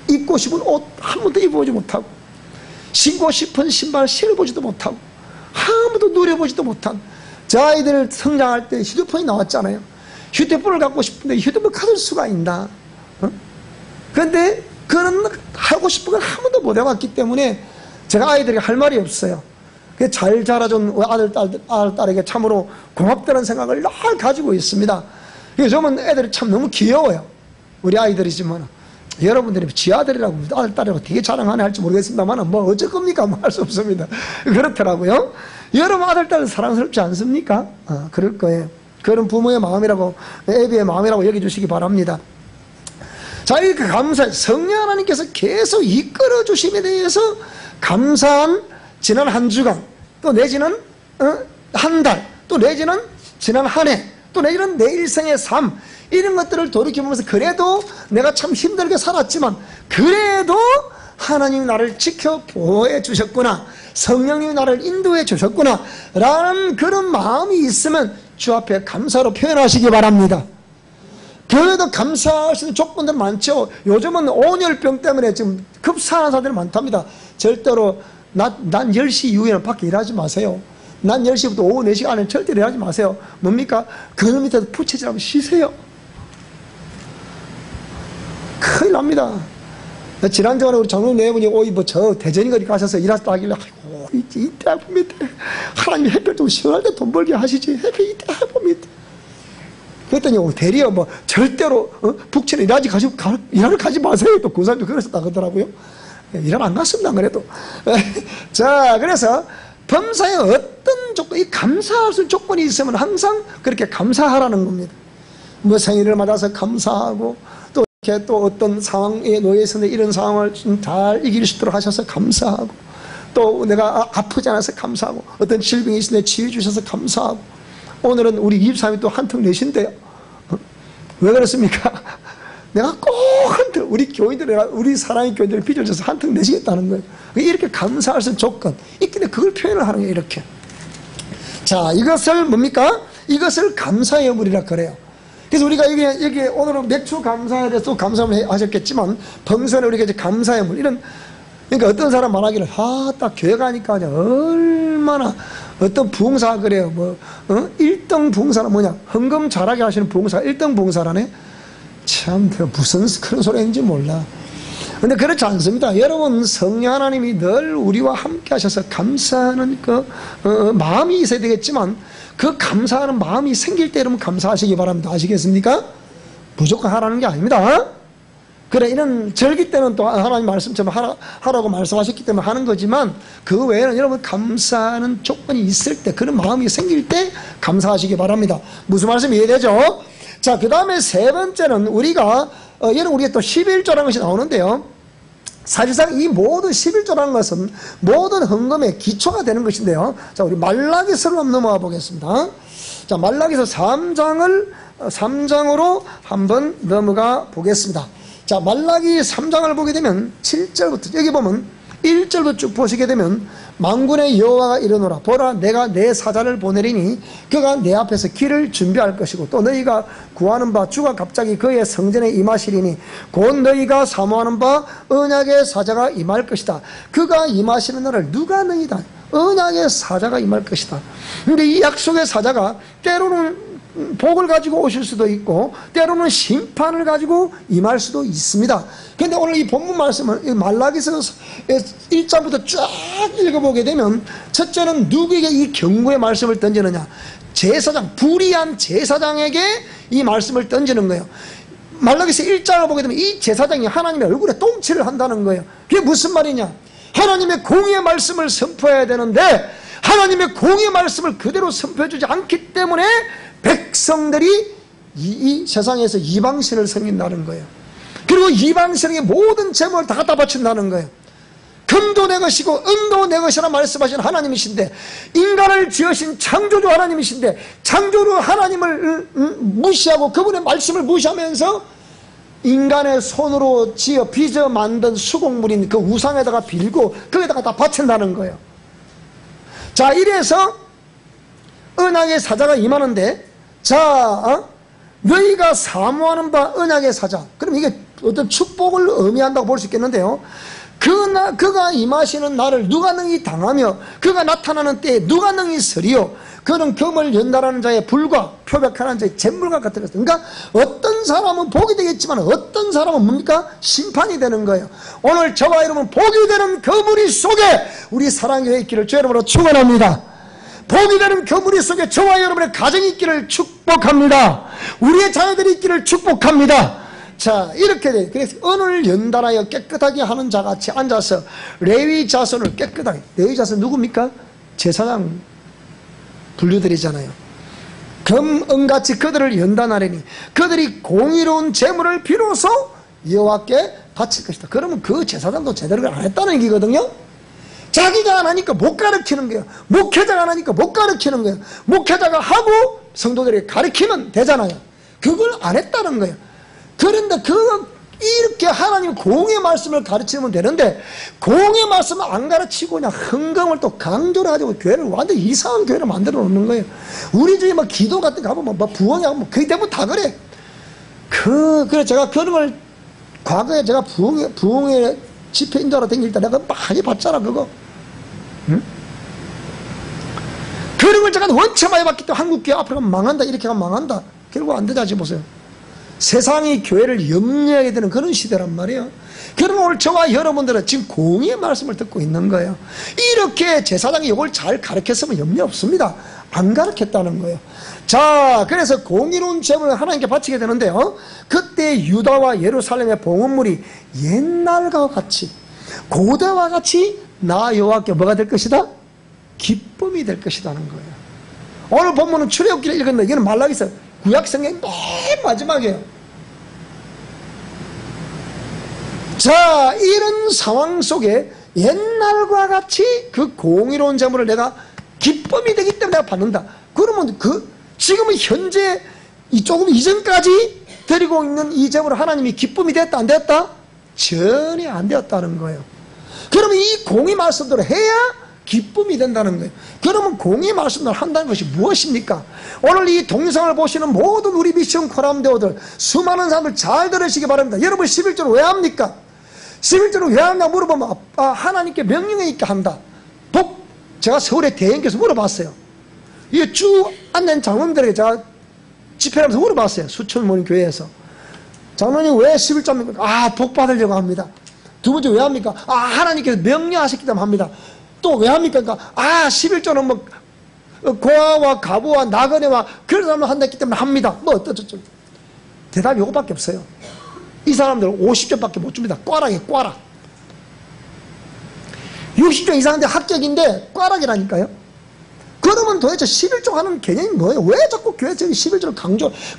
입고 싶은 옷 한 번도 입어보지 못하고 신고 싶은 신발 신어보지도 못하고 한 번도 누려보지도 못한 저 아이들 성장할 때 휴대폰이 나왔잖아요. 휴대폰을 갖고 싶은데 휴대폰 가질 수가 있나? 그런데 그런 하고 싶은 걸 한 번도 못 해봤기 때문에 제가 아이들에게 할 말이 없어요. 잘 자라준 딸에게 참으로 고맙다는 생각을 늘 가지고 있습니다. 요즘은 애들이 참 너무 귀여워요. 우리 아이들이지만 여러분들이 지 아들이라고 아들 딸이라고 되게 자랑하네 할지 모르겠습니다만 뭐 어쩔 겁니까? 뭐 할 수 없습니다. 그렇더라고요. 여러분 아들 딸은 사랑스럽지 않습니까? 그럴 거예요. 그런 부모의 마음이라고 애비의 마음이라고 여겨주시기 바랍니다. 자, 이렇게 감사 성령 하나님께서 계속 이끌어 주심에 대해서 감사한 지난 한 주간 또 내지는 한 달 또 내지는 지난 한 해 또 내지는 내 일생의 삶 이런 것들을 돌이켜보면서 그래도 내가 참 힘들게 살았지만 그래도 하나님이 나를 지켜 보호해 주셨구나, 성령님이 나를 인도해 주셨구나 라는 그런 마음이 있으면 주 앞에 감사로 표현하시기 바랍니다. 교회도 감사할 수 있는 조건들 많죠. 요즘은 온열병 때문에 지금 급사하는 사람들이 많답니다. 절대로 낮 10시 이후에는 밖에 일하지 마세요. 낮 10시부터 오후 4시 안에 절대 일하지 마세요. 뭡니까? 그늘 밑에서 부채질하고 쉬세요. 큰일 납니다. 지난주에 우리 장로님 네 분이 저 대전인가 어디 가셔서 일하시다 하길래, 아이고, 이때 해봅니다. 하나님 햇볕 좀 시원할 때 돈 벌게 하시지. 햇볕 이때 해봅니다. 그랬더니 대리어 절대로 북치는 일하러 가지 마세요. 또 그 사람도 그랬었다 그러더라고요. 일하러 안 갔습니다. 안 그래도. 자, 그래서 범사에 어떤 조건, 이 감사할 수 있는 조건이 있으면 항상 그렇게 감사하라는 겁니다. 뭐 생일을 맞아서 감사하고, 또 이렇게 또 어떤 상황에 놓여 있었는데 이런 상황을 잘 이길 수 있도록 하셔서 감사하고, 또 내가 아프지 않아서 감사하고, 어떤 질병이 있었는데 치유 주셔서 감사하고, 오늘은 우리 입사님이 또 한턱 내신대요. 왜 그렇습니까? 내가 꼭 한턱, 우리 사랑의 교인들을 빚어줘서 한턱 내시겠다는 거예요. 이렇게 감사할 수 있는 조건. 있는데 그걸 표현을 하는 거예요, 이렇게. 자, 이것을 뭡니까? 이것을 감사의 여물이라 그래요. 그래서 우리가 여기 오늘은 맥주 감사에 대해서 감사를 하셨겠지만, 평소에 우리가 이제 감사의 여물, 그러니까 어떤 사람 말하기를, 딱 교회 가니까 얼마나 어떤 부흥사가 그래요. 1등 부흥사는 뭐냐? 헌금 잘하게 하시는 부흥사가 1등 부흥사라네? 참, 무슨 그런 소리 했는지 몰라. 근데 그렇지 않습니다. 여러분, 성령 하나님이 늘 우리와 함께 하셔서 감사하는 마음이 있어야 되겠지만, 그 감사하는 마음이 생길 때 여러분 감사하시기 바랍니다. 아시겠습니까? 무조건 하라는 게 아닙니다. 그래, 이런 절기 때는 또 하나님 말씀처럼 하라고 말씀하셨기 때문에 하는 거지만, 그 외에는 여러분 감사하는 조건이 있을 때, 그런 마음이 생길 때 감사하시기 바랍니다. 무슨 말씀 이해되죠? 자, 그 다음에 세 번째는 우리가 또 11조라는 것이 나오는데요. 사실상 이 모든 11조라는 것은 모든 헌금의 기초가 되는 것인데요. 자, 우리 말라기서로 한번 넘어가 보겠습니다. 자, 말라기서 3장으로 한번 넘어가 보겠습니다. 자, 말라기 3장을 보게 되면 7절부터, 여기 보면 1절부터 쭉 보시게 되면, 만군의 여호와가 이르노라. 보라, 내가 내 사자를 보내리니 그가 내 앞에서 길을 준비할 것이고, 또 너희가 구하는 바 주가 갑자기 그의 성전에 임하시리니 곧 너희가 사모하는 바 언약의 사자가 임할 것이다. 그가 임하시는 날을 누가 너희다. 언약의 사자가 임할 것이다. 근데 이 약속의 사자가 때로는 복을 가지고 오실 수도 있고, 때로는 심판을 가지고 임할 수도 있습니다. 그런데 오늘 이 본문 말씀을 말라기서 1장부터 쫙 읽어보게 되면, 첫째는 누구에게 이 경고의 말씀을 던지느냐? 제사장, 불의한 제사장에게 이 말씀을 던지는 거예요. 말라기서 1장을 보게 되면 이 제사장이 하나님의 얼굴에 똥칠을 한다는 거예요. 그게 무슨 말이냐? 하나님의 공의의 말씀을 선포해야 되는데, 하나님의 공의의 말씀을 그대로 선포해주지 않기 때문에 백성들이 이 세상에서 이방신을 섬긴다는 거예요. 그리고 이방신에게 모든 재물을 다 갖다 바친다는 거예요. 금도 내 것이고 은도 내 것이라 말씀하신 하나님이신데, 인간을 지으신 창조주 하나님이신데, 창조주 하나님을 무시하고 그분의 말씀을 무시하면서 인간의 손으로 빚어 만든 수공물인 그 우상에다가 빌고 거기다가 다 바친다는 거예요. 자, 이래서 언약의 사자가 임하는데, 자, 너희가 사모하는 바 언약의 사자. 그럼 이게 어떤 축복을 의미한다고 볼 수 있겠는데요. 그가 임하시는 날을 누가 능히 당하며 그가 나타나는 때에 누가 능히 서리요. 그는 금을 연달하는 자의 불과 표백하는 자의 잿물과 같은 것. 그러니까 어떤 사람은 복이 되겠지만 어떤 사람은 뭡니까? 심판이 되는 거예요. 오늘 저와 여러분 복이 되는 그 무리 속에 우리 사랑교회 있기를 주 여러분으로 축원합니다. 복이 되는 그 무리 속에 저와 여러분의 가정이 있기를 축복합니다. 우리의 자녀들이 있기를 축복합니다. 자, 이렇게 돼. 그래서 은을 연달하여 깨끗하게 하는 자같이 앉아서 레위 자손을 깨끗하게. 레위 자손 누굽니까? 제사장 분류들이잖아요. 금, 은같이 그들을 연단하려니 그들이 공의로운 재물을 비로소 여호와께 바칠 것이다. 그러면 그 제사장도 제대로 안 했다는 얘기거든요. 자기가 안 하니까 못 가르치는 거예요. 목회자가 안 하니까 못 가르치는 거예요. 목회자가 하고 성도들이 가르치면 되잖아요. 그걸 안 했다는 거예요. 그런데 이렇게 하나님 공의 말씀을 가르치면 되는데, 공의 말씀을 안 가르치고 그냥 헌금을 또 강조를 가지고 교회를 완전히 이상한 교회를 만들어 놓는 거예요. 우리 중에 막 기도 같은 거 하면 막 부흥하고 거의 대부분 다 그래. 그래 제가 그런 걸 과거에 제가 부흥회 집회 인도하러 다닐 때 내가 많이 봤잖아, 그거. 응? 이런 걸 제가 원체 많이 봤기 때문에 한국교회 앞으로 가면 망한다, 이렇게 가면 망한다. 결국 안 되지 보세요. 세상이 교회를 염려하게 되는 그런 시대란 말이에요. 그러면 오늘 저와 여러분들은 지금 공의의 말씀을 듣고 있는 거예요. 이렇게 제사장이 이걸 잘 가르쳤으면 염려 없습니다. 안 가르쳤다는 거예요. 자, 그래서 공의로운 제물을 하나님께 바치게 되는데요, 그때 유다와 예루살렘의 봉헌물이 옛날과 같이, 고대와 같이 나 여호와께 뭐가 될 것이다? 기쁨이 될 것이라는 거예요. 오늘 본문은 출애굽기를 읽었는데 이거는 말라기서 구약성경 맨 마지막이에요. 자, 이런 상황 속에 옛날과 같이 그 공의로운 제물을 내가 기쁨이 되기 때문에 내가 받는다. 그러면 지금은 현재 조금 이전까지 드리고 있는 이 제물을 하나님이 기쁨이 됐다 안 됐다? 전혀 안 되었다는 거예요. 그러면 이 공의 말씀대로 해야 기쁨이 된다는 거예요. 그러면 공의 말씀대로 한다는 것이 무엇입니까? 오늘 이 동영상을 보시는 모든 우리 미션 코람대오들, 수많은 사람들 잘 들으시기 바랍니다. 여러분 11조를 왜 합니까? 11조를 왜 하냐 물어보면 하나님께 명령에 있게 한다. 제가 서울의 대행께서 물어봤어요. 이게 쭉 앉는 장로님들에게 제가 집회하면서 물어봤어요. 수천 모임 교회에서. 장로님 왜 11조입니까? 복 받으려고 합니다. 두 번째 왜 합니까? 하나님께서 명령하셨기 때문에 합니다. 또 왜 합니까? 그러니까 11조는 뭐 고아와 가부와 나그네와 그런 사람을 한다기 때문에 합니다. 뭐 어쩌죠? 대답이 이거밖에 없어요. 이 사람들은 50점밖에 못 줍니다. 꽈락이에요. 60점 이상인데 합격인데 꽈락이라니까요. 그러면 도대체 11조 하는 개념이 뭐예요? 왜 자꾸 교회에서 11조를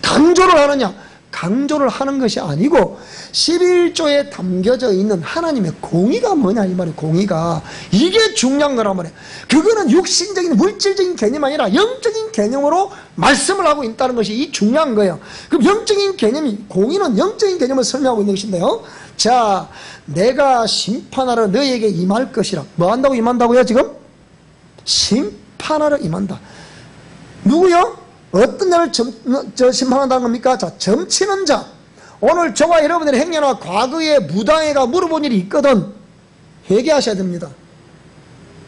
강조를 하느냐? 강조를 하는 것이 아니고 11조에 담겨져 있는 하나님의 공의가 뭐냐 이 말이에요. 공의가 이게 중요한 거란 말이에요. 그거는 육신적인 물질적인 개념이 아니라 영적인 개념으로 말씀을 하고 있다는 것이 이 중요한 거예요. 그럼 영적인 개념이, 공의는 영적인 개념을 설명하고 있는 것인데요, 자, 내가 심판하러 너희에게 임할 것이라. 뭐 한다고 임한다고요 지금? 심판하러 임한다. 누구요? 어떤 자를 심판한다는 겁니까? 자, 점치는 자. 오늘 저와 여러분들의 행여나 과거에 무당회가 물어본 일이 있거든 회개하셔야 됩니다.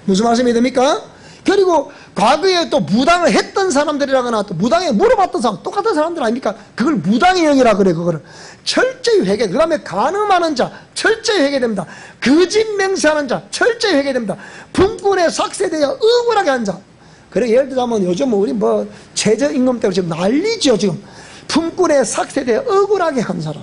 무슨 말씀이 됩니까? 그리고 과거에 또 무당을 했던 사람들이라거나 또 무당에 물어봤던 사람, 똑같은 사람들 아닙니까? 그걸 무당의 영이라 그래. 그거를 철저히 회개. 그 다음에 간음하는 자 철저히 회개됩니다. 거짓 맹세하는 자 철저히 회개됩니다. 분권에 삭세되어 억울하게 한 자. 그래, 예를 들자면 요즘 우리 뭐 최저임금 때문에 지금 난리죠. 지금 품꾼에 삭세되어 억울하게 한 사람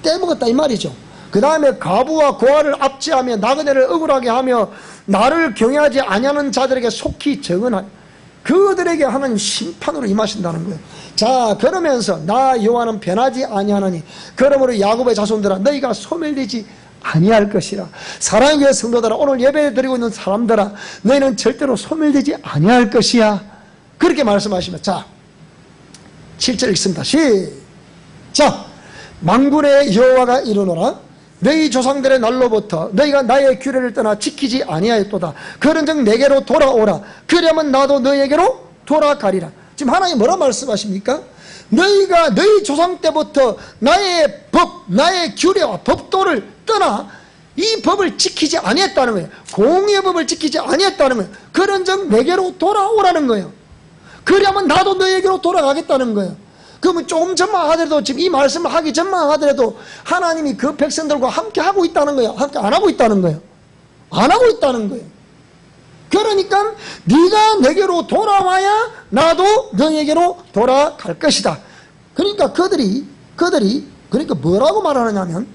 떼먹었다 이 말이죠. 그 다음에 가부와 고아를 압제하며 나그네를 억울하게 하며 나를 경외하지 아니하는 자들에게 속히 정언한, 그들에게 하나님 심판으로 임하신다는 거예요. 자, 그러면서 나 여호와는 변하지 아니하나니 그러므로 야곱의 자손들아 너희가 소멸되지 아니할 것이라. 사랑의 교회 성도들아, 오늘 예배 드리고 있는 사람들아, 너희는 절대로 소멸되지 아니할 것이야. 그렇게 말씀하시면, 자 7절 읽습니다. 시작. 만군의 여호와가 이르노라 너희 조상들의 날로부터 너희가 나의 규례를 떠나 지키지 아니하였도다. 그런즉 내게로 돌아오라. 그러면 나도 너희에게로 돌아가리라. 지금 하나님 뭐라 말씀하십니까? 너희가 너희 조상 때부터 나의 법, 나의 규례와 법도를 떠나 이 법을 지키지 아니했다는 거예요. 공의의 법을 지키지 아니했다는 거예요. 그런즉 내게로 돌아오라는 거예요. 그러면 나도 너희에게로 돌아가겠다는 거예요. 그러면 조금 전만 하더라도, 지금 이 말씀을 하기 전만 하더라도 하나님이 그 백성들과 함께 하고 있다는 거예요. 함께 안 하고 있다는 거예요. 안 하고 있다는 거예요. 그러니까 네가 내게로 돌아와야 나도 너희에게로 돌아갈 것이다. 그러니까 그들이 그러니까 뭐라고 말하느냐면,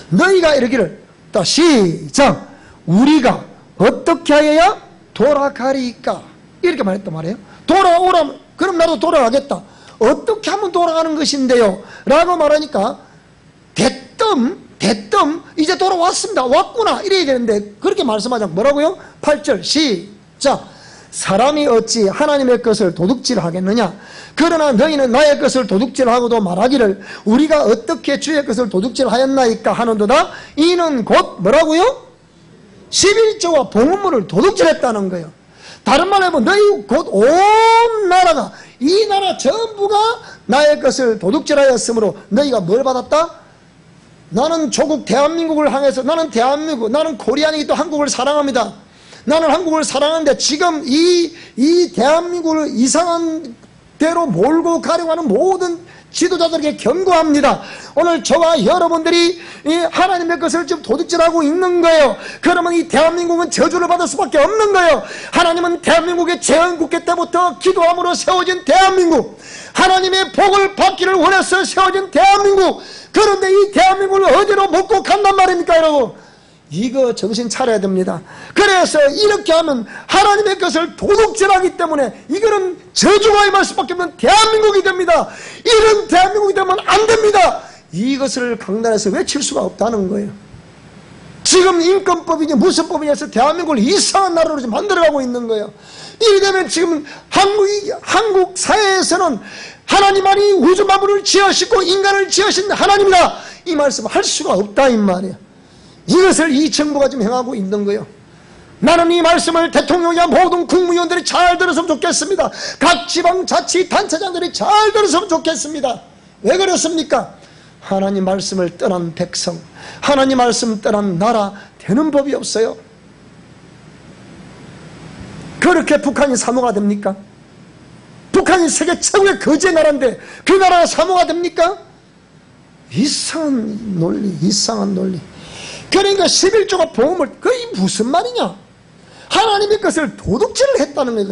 너희가 이러기를, 시작, 우리가 어떻게 하여야 돌아가리까, 이렇게 말했단 말이에요. 돌아오라면, 그럼 나도 돌아가겠다. 어떻게 하면 돌아가는 것인데요? 라고 말하니까 대뜸 이제 돌아왔습니다. 왔구나 이래야 되는데 그렇게 말씀하자. 뭐라고요? 8절 시작. 사람이 어찌 하나님의 것을 도둑질하겠느냐? 그러나 너희는 나의 것을 도둑질하고도 말하기를 우리가 어떻게 주의 것을 도둑질하였나이까 하는도다. 이는 곧 뭐라고요? 11조와 봉헌물을 도둑질했다는 거예요. 다른 말로 하면 너희 곧 온 나라가, 이 나라 전부가 나의 것을 도둑질하였으므로 너희가 뭘 받았다? 나는 조국 대한민국을 향해서, 나는 대한민국, 나는 코리안이기 또 한국을 사랑합니다. 나는 한국을 사랑하는데 지금 이 대한민국을 이상한 대로 몰고 가려고 하는 모든 지도자들에게 경고합니다. 오늘 저와 여러분들이 이 하나님의 것을 지금 도둑질하고 있는 거예요. 그러면 이 대한민국은 저주를 받을 수밖에 없는 거예요. 하나님은 대한민국의 재헌국회 때부터 기도함으로 세워진 대한민국, 하나님의 복을 받기를 원해서 세워진 대한민국, 그런데 이 대한민국을 어디로 먹고 간단 말입니까 여러분? 이거 정신 차려야 됩니다. 그래서 이렇게 하면 하나님의 것을 도둑질하기 때문에 이거는 저주가 임할 수밖에 없는 대한민국이 됩니다. 이런 대한민국이 되면 안 됩니다. 이것을 강단에서 외칠 수가 없다는 거예요. 지금 인권법이니 무슨 법이니 해서 대한민국을 이상한 나라로 지금 만들어가고 있는 거예요. 이래 되면 지금 한국 사회에서는 하나님만이 우주 만물을 지으시고 인간을 지으신 하나님이다, 이 말씀을 할 수가 없다 이 말이에요. 이것을 이 정부가 지금 행하고 있는 거예요. 나는 이 말씀을 대통령이야 모든 국무위원들이 잘 들었으면 좋겠습니다. 각 지방자치단체장들이 잘 들었으면 좋겠습니다. 왜 그렇습니까? 하나님 말씀을 떠난 백성, 하나님 말씀 떠난 나라 되는 법이 없어요. 그렇게 북한이 사모가 됩니까? 북한이 세계 최고의 거지의 나라인데 그 나라가 사모가 됩니까? 이상한 논리, 이상한 논리. 그러니까 11조가 보험을, 그게 무슨 말이냐? 하나님의 것을 도둑질을 했다는 거예요.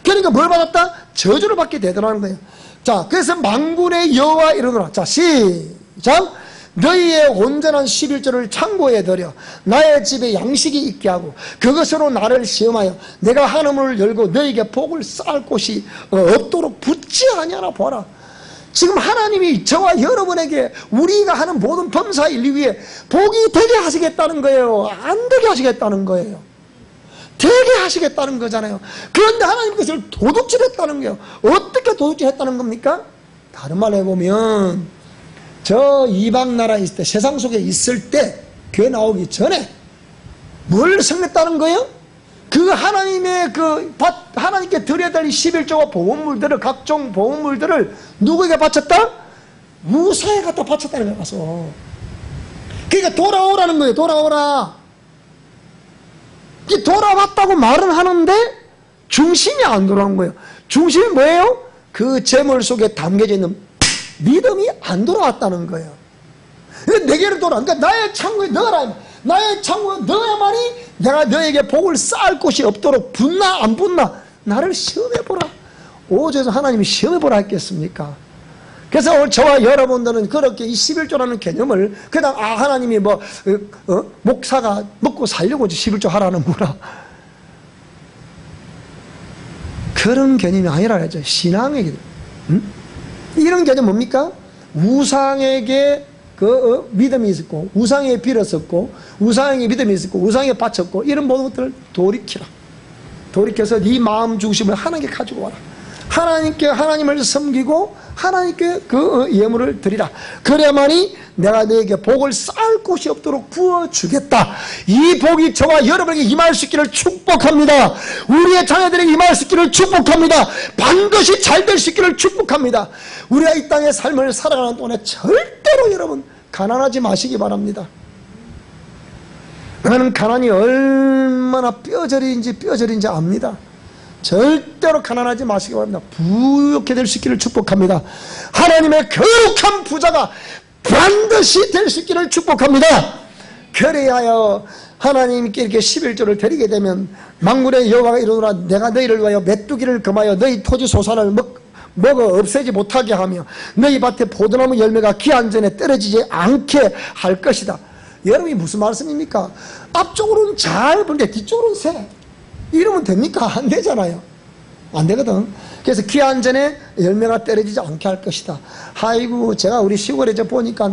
그러니까 뭘 받았다? 저주를 받게 되더라는 거예요. 자, 그래서 만군의 여호와 이르노라. 자, 시작. 너희의 온전한 11조를 창고에 들여 나의 집에 양식이 있게 하고 그것으로 나를 시험하여 내가 하늘문을 열고 너희에게 복을 쌓을 곳이 없도록 붙지 아니하나 보라. 지금 하나님이 저와 여러분에게 우리가 하는 모든 범사 인류 위에 복이 되게 하시겠다는 거예요. 안 되게 하시겠다는 거예요. 되게 하시겠다는 거잖아요. 그런데 하나님 것을 도둑질했다는 거예요. 어떻게 도둑질했다는 겁니까? 다른 말로 해보면 저 이방 나라에 있을 때, 세상 속에 있을 때, 교회 나오기 전에 뭘 섬겼다는 거예요? 그 하나님의 하나님께 드려야 될 11조와 보험물들을, 각종 보험물들을 누구에게 바쳤다? 무사에 갖다 바쳤다는 거야, 가서. 그러니까 돌아오라는 거예요, 돌아오라. 돌아왔다고 말은 하는데 중심이 안 돌아온 거예요. 중심이 뭐예요? 그 재물 속에 담겨져 있는 믿음이 안 돌아왔다는 거예요. 내게로 돌아. 그러니까 나의 창고에 넣어라. 나의 창고에 넣어야만이 내가 너에게 복을 쌓을 곳이 없도록 붙나 안 붙나 나를 시험해보라. 오저에서 하나님이 시험해보라 했겠습니까? 그래서 오늘 저와 여러분들은 그렇게 이 11조라는 개념을 그냥 하나님이 목사가 먹고 살려고 11조 하라는 거라, 그런 개념이 아니라 하죠. 신앙의 개념. 이런 개념 뭡니까? 우상에게 믿음이 있었고, 우상에 빌었었고, 우상에게 믿음이 있었고, 우상에 바쳤고, 이런 모든 것들을 돌이키라. 돌이켜서 네 마음 중심을 하나님께 가지고 와라. 하나님을 섬기고 하나님께 그 예물을 드리라. 그래야만이 내가 너에게 복을 쌓을 곳이 없도록 부어주겠다. 이 복이 저와 여러분에게 임할 수 있기를 축복합니다. 우리의 자녀들에게 임할 수 있기를 축복합니다. 반드시 잘 될 수 있기를 축복합니다. 우리가 이 땅의 삶을 살아가는 동안에 절대로 여러분 가난하지 마시기 바랍니다. 나는 가난이 얼마나 뼈저린지 압니다. 절대로 가난하지 마시기 바랍니다. 부유하게 될 수 있기를 축복합니다. 하나님의 거룩한 부자가 반드시 될 수 있기를 축복합니다. 그래야 하나님께 이렇게 11조를 드리게 되면 만군의 여호와가 이르노라. 내가 너희를 위하여 메뚜기를 금하여 너희 토지 소산을 먹어 없애지 못하게 하며 너희 밭에 포도나무 열매가 기한 전에 떨어지지 않게 할 것이다. 여러분이 무슨 말씀입니까? 앞쪽으로는 잘 보는데 뒤쪽으로는 새. 이러면 됩니까? 안 되잖아요. 안 되거든. 그래서 기한 전에 열매가 떨어지지 않게 할 것이다. 아이고, 제가 우리 시골에 보니까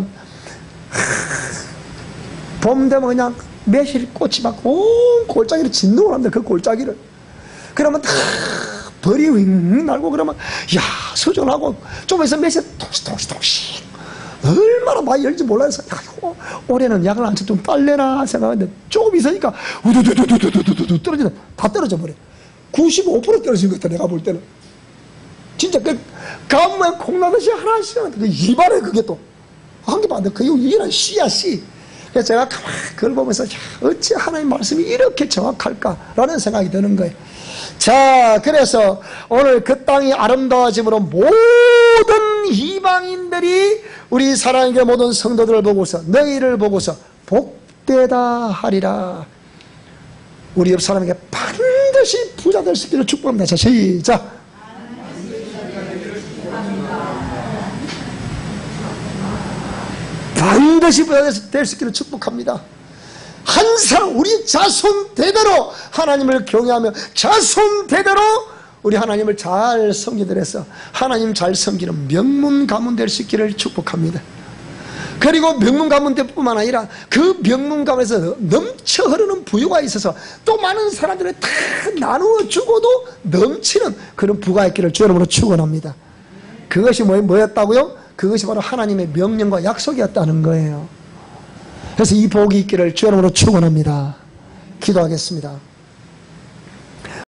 봄 되면 그냥 매실꽃이 막 온 골짜기를 진동을 합니다. 그 골짜기를. 그러면 다 벌이 윙 날고 그러면 야, 서전하고 좀 있으면 매실 통씩 얼마나 많이 열지 몰라서 올해는 약을 안 쳐 좀 딸래나 생각하는데 조금 있으니까 우두두두두두두두 떨어진다. 다 떨어져 버려. 95% 떨어진 것 같아, 내가 볼 때는. 진짜 가뭄에 콩나듯이 하나씩 그 입안에 그게 또 한 개 반대. 이게 씨야 씨. 그래서 제가 가만히 그걸 보면서 어찌 하나님 말씀이 이렇게 정확할까라는 생각이 드는 거예요. 자, 그래서 오늘 그 땅이 아름다워짐으로 모든 이방인들이 우리 사랑하는 교회 모든 성도들을 보고서 너희를 보고서 복되다 하리라. 우리 옆 사람에게 반드시 부자 될 수 있기를 축복합니다. 자, 시작. 반드시 부자 될 수 있기를 축복합니다. 항상 우리 자손 대대로 하나님을 경외하며 자손 대대로 우리 하나님을 잘 섬기더라서 하나님 잘 섬기는 명문 가문 될 수 있기를 축복합니다. 그리고 명문 가문뿐만 아니라 그 명문 가문에서 넘쳐 흐르는 부유가 있어서 또 많은 사람들을 다 나누어 주고도 넘치는 그런 부가 있기를 주 이름으로 축원합니다. 그것이 뭐였다고요? 그것이 바로 하나님의 명령과 약속이었다는 거예요. 그래서 이 복이 있기를 주 이름으로 축원합니다. 기도하겠습니다.